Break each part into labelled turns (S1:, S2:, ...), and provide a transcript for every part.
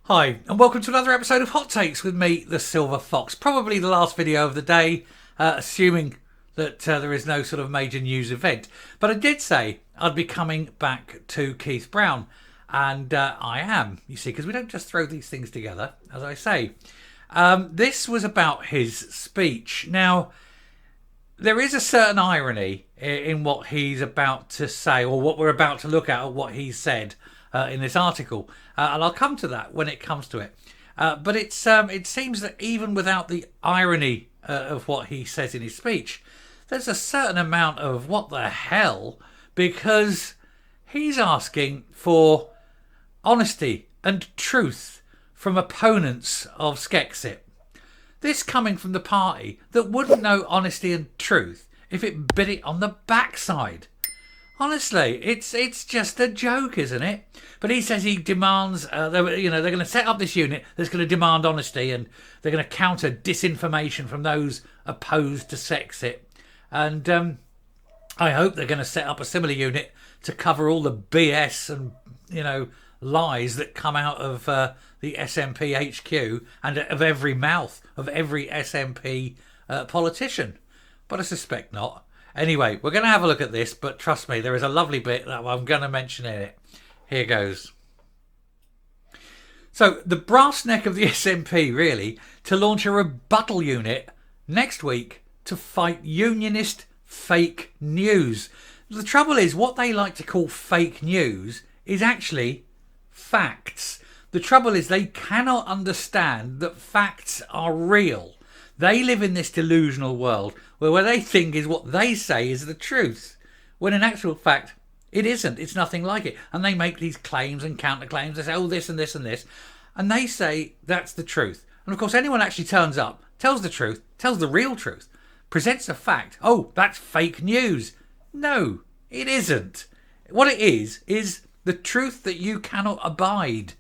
S1: Hi, and welcome to another episode of Hot Takes with me, the Silver Fox. Probably the last video of the day, assuming that there is no sort of major news event. But I did say I'd be coming back to Keith Brown, and I am, you see, because we don't just throw these things together, as I say. This was about his speech. Now, there is a certain irony in what he's about to say, or what we're about to look at what he said in this article, and I'll come to that when it comes to it. But it seems that even without the irony of what he says in his speech, there's a certain amount of what the hell, because he's asking for honesty and truth from opponents of Skexit. This coming from the party that wouldn't know honesty and truth if it bit it on the backside. Honestly, it's just a joke, isn't it? But he says he demands, they're going to set up this unit that's going to demand honesty, and they're going to counter disinformation from those opposed to Skexit. And I hope they're going to set up a similar unit to cover all the BS and, lies that come out of the SNP HQ and of every mouth of every SNP politician. But I suspect not. Anyway, we're going to have a look at this, but trust me, there is a lovely bit that I'm going to mention in it. Here goes. So, the brass neck of the SNP, really, to launch a rebuttal unit next week to fight unionist fake news. The trouble is, what they like to call fake news is actually facts. The trouble is, they cannot understand that facts are real. They live in this delusional world where what they think is what they say is the truth, when in actual fact it isn't. It's nothing like it. And they make these claims and counterclaims. They say, oh, this and this and this. And they say that's the truth. And of course, anyone actually turns up, tells the truth, tells the real truth, presents a fact. Oh, that's fake news. No, it isn't. What it is the truth that you cannot abide,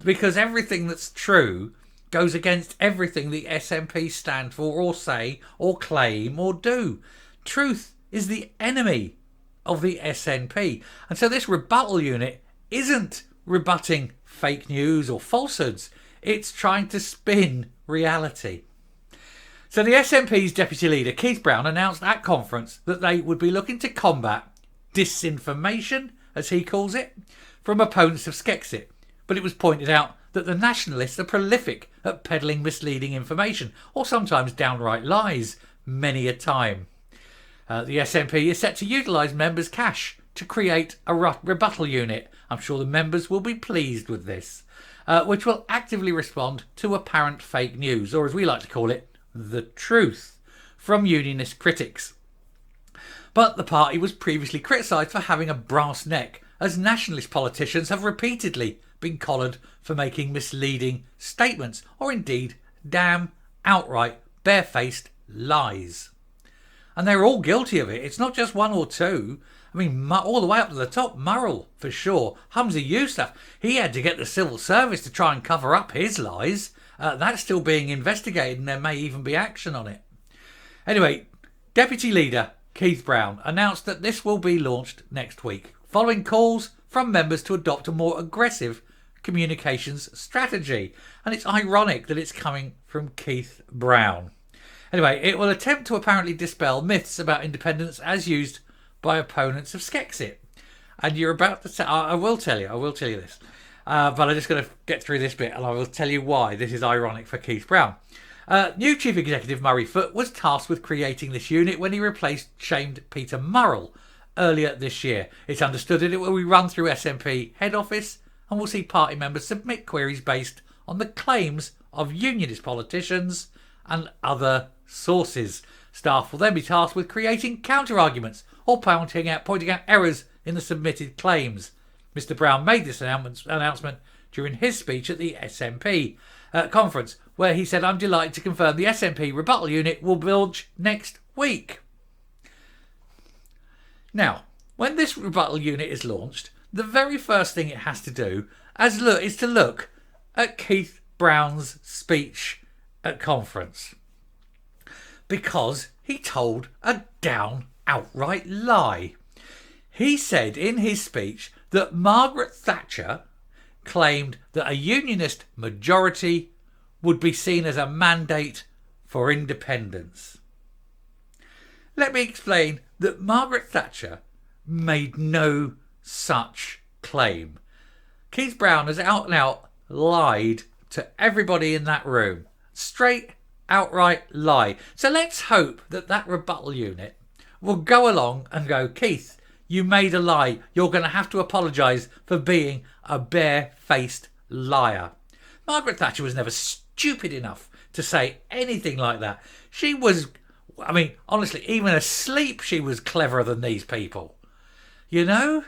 S1: because everything that's true goes against everything the SNP stand for or say or claim or do. Truth is the enemy of the SNP. And so this rebuttal unit isn't rebutting fake news or falsehoods. It's trying to spin reality. So the SNP's deputy leader, Keith Brown, announced at conference that they would be looking to combat disinformation, as he calls it, from opponents of Skexit. But it was pointed out that the nationalists are prolific at peddling misleading information, or sometimes downright lies, many a time. The SNP is set to utilise members' cash to create a rebuttal unit. I'm sure the members will be pleased with this, which will actively respond to apparent fake news, or as we like to call it, the truth, from unionist critics. But the party was previously criticised for having a brass neck, as nationalist politicians have repeatedly been collared for making misleading statements, or indeed damn outright barefaced lies. And they're all guilty of it. It's not just one or two. I mean, all the way up to the top. Murrell, for sure. Humza Yousaf, he had to get the civil service to try and cover up his lies. That's still being investigated, and there may even be action on it. Anyway, Deputy Leader Keith Brown announced that this will be launched next week, following calls from members to adopt a more aggressive communications strategy. And it's ironic that it's coming from Keith Brown. Anyway, it will attempt to apparently dispel myths about independence as used by opponents of Skexit. And you're about to say, I will tell you this. But I'm just going to get through this bit and I will tell you why this is ironic for Keith Brown. New Chief Executive Murray Foot was tasked with creating this unit when he replaced shamed Peter Murrell earlier this year. It's understood that it will be run through SNP head office, and will see party members submit queries based on the claims of unionist politicians and other sources. Staff will then be tasked with creating counter-arguments or pointing out errors in the submitted claims. Mr Brown made this announcement during his speech at the SNP conference, where he said, I'm delighted to confirm the SNP rebuttal unit will launch next week. Now, when this rebuttal unit is launched, the very first thing it has to do is to look at Keith Brown's speech at conference, because he told a outright lie. He said in his speech that Margaret Thatcher claimed that a unionist majority would be seen as a mandate for independence. Let me explain that Margaret Thatcher made no such claim. Keith Brown has out and out lied to everybody in that room. Straight, outright lie. So let's hope that that rebuttal unit will go along and go, Keith, you made a lie. You're going to have to apologise for being a bare-faced liar. Margaret Thatcher was never stupid enough to say anything like that. She was, I mean, honestly, even asleep, she was cleverer than these people. You know?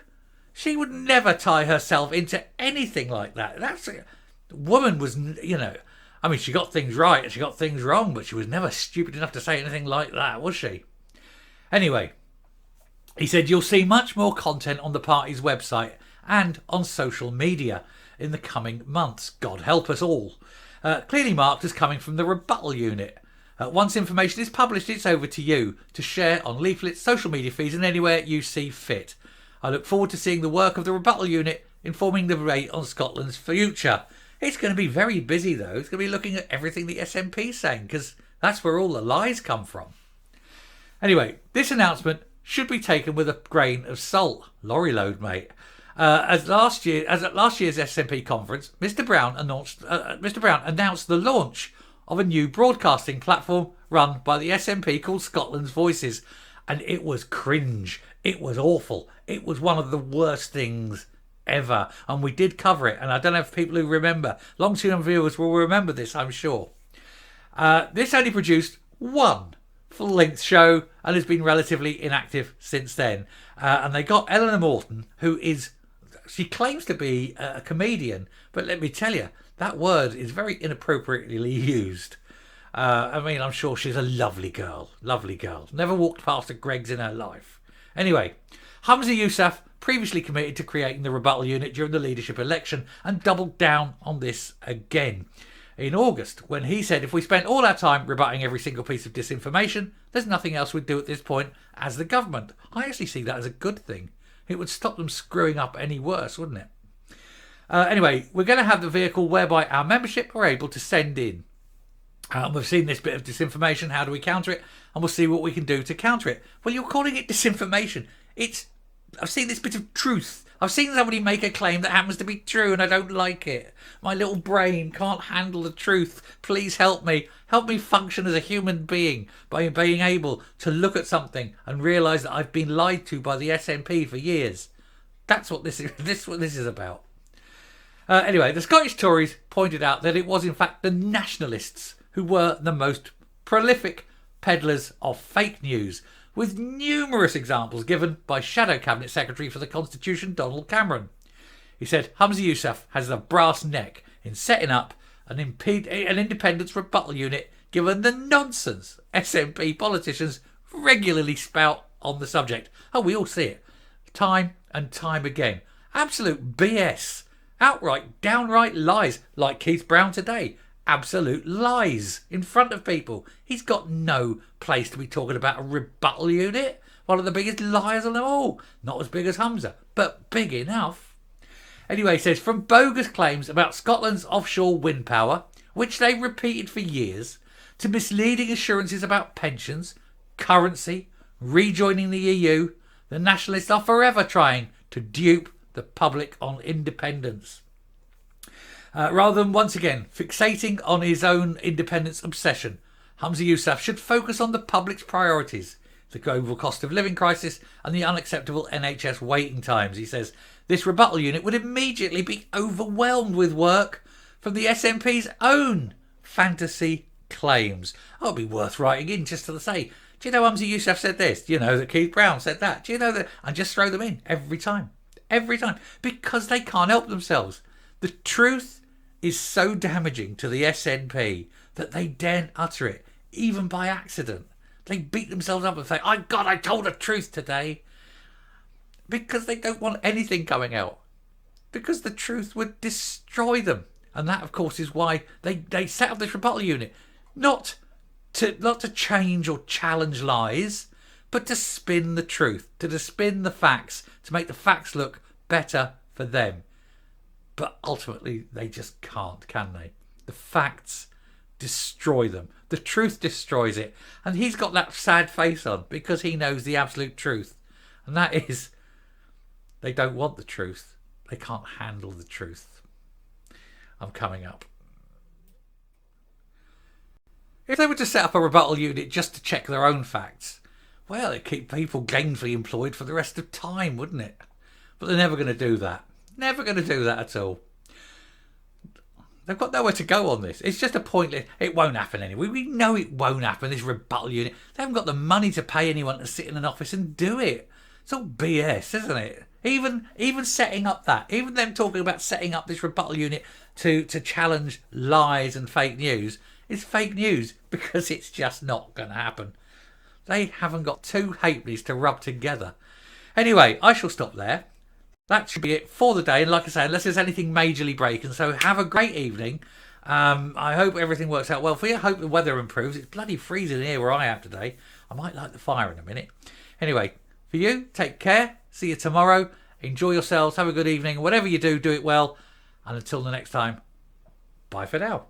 S1: She would never tie herself into anything like that. The woman was, you know, I mean, she got things right and she got things wrong, but she was never stupid enough to say anything like that, was she? Anyway, he said you'll see much more content on the party's website and on social media in the coming months. God help us all. Clearly marked as coming from the rebuttal unit. Once information is published, it's over to you to share on leaflets, social media feeds and anywhere you see fit. I look forward to seeing the work of the rebuttal unit informing the debate on Scotland's future. It's going to be very busy though. It's going to be looking at everything the SNP is saying because that's where all the lies come from. Anyway, this announcement should be taken with a grain of salt. Lorry load, mate. As at last year's SNP conference, Mr. Brown announced the launch of a new broadcasting platform run by the SNP called Scotland's Voices, and it was cringe. It was awful. It was one of the worst things ever, and we did cover it. And I don't know if people who remember, long-term viewers will remember this, I'm sure. This only produced one full-length show and has been relatively inactive since then. And they got Eleanor Morton, she claims to be a comedian, but let me tell you, that word is very inappropriately used. I mean, I'm sure she's a lovely girl. Never walked past a Greggs in her life. Anyway, Humza Yousaf previously committed to creating the rebuttal unit during the leadership election and doubled down on this again in August when he said if we spent all our time rebutting every single piece of disinformation, there's nothing else we'd do at this point as the government. I actually see that as a good thing. It would stop them screwing up any worse, wouldn't it? Anyway, we're going to have the vehicle whereby our membership are able to send in. We've seen this bit of disinformation. How do we counter it? And we'll see what we can do to counter it. Well, you're calling it disinformation. I've seen this bit of truth. I've seen somebody make a claim that happens to be true and I don't like it. My little brain can't handle the truth. Please help me. Help me function as a human being by being able to look at something and realise that I've been lied to by the SNP for years. That's what this is about. Anyway, the Scottish Tories pointed out that it was in fact the nationalists who were the most prolific peddlers of fake news, with numerous examples given by Shadow Cabinet Secretary for the Constitution, Donald Cameron. He said Humza Yousaf has a brass neck in setting up an independence rebuttal unit given the nonsense SNP politicians regularly spout on the subject. Oh, we all see it. Time and time again. Absolute BS. Outright, downright lies, like Keith Brown today. Absolute lies in front of people. He's got no place to be talking about a rebuttal unit. One of the biggest liars of them all. Not as big as Humza, but big enough. Anyway, he says, from bogus claims about Scotland's offshore wind power, which they repeated for years, to misleading assurances about pensions, currency, rejoining the EU, the nationalists are forever trying to dupe the public on independence. Rather than once again fixating on his own independence obsession, Humza Yousaf should focus on the public's priorities, the global cost of living crisis and the unacceptable NHS waiting times. He says this rebuttal unit would immediately be overwhelmed with work from the SNP's own fantasy claims. Oh, it'd be worth writing in just to say, do you know Humza Yousaf said this? Do you know that Keith Brown said that? Do you know that? And just throw them in every time. Every time. Because they can't help themselves. The truth is so damaging to the SNP that they daren't utter it, even by accident. They beat themselves up and say, "Oh God, I told the truth today," because they don't want anything coming out, because the truth would destroy them. And that, of course, is why they set up this rebuttal unit, not to change or challenge lies, but to spin the truth, to spin the facts, to make the facts look better for them. But ultimately, they just can't, can they? The facts destroy them. The truth destroys it. And he's got that sad face on because he knows the absolute truth. And that is, they don't want the truth. They can't handle the truth. I'm coming up. If they were to set up a rebuttal unit just to check their own facts, well, it'd keep people gainfully employed for the rest of time, wouldn't it? But they're never going to do that. Never going to do that at all. They've got nowhere to go on this. It's just a pointless... It won't happen anyway. We know it won't happen, this rebuttal unit. They haven't got the money to pay anyone to sit in an office and do it. It's all BS, isn't it? Even setting up that, even them talking about setting up this rebuttal unit to challenge lies and fake news, is fake news because it's just not going to happen. They haven't got two halfpennies to rub together. Anyway, I shall stop there. That should be it for the day. And like I say, unless there's anything majorly breaking, so have a great evening. I hope everything works out well for you. I hope the weather improves. It's bloody freezing here where I am today. I might light the fire in a minute. Anyway, for you, take care. See you tomorrow. Enjoy yourselves. Have a good evening. Whatever you do, do it well. And until the next time, bye for now.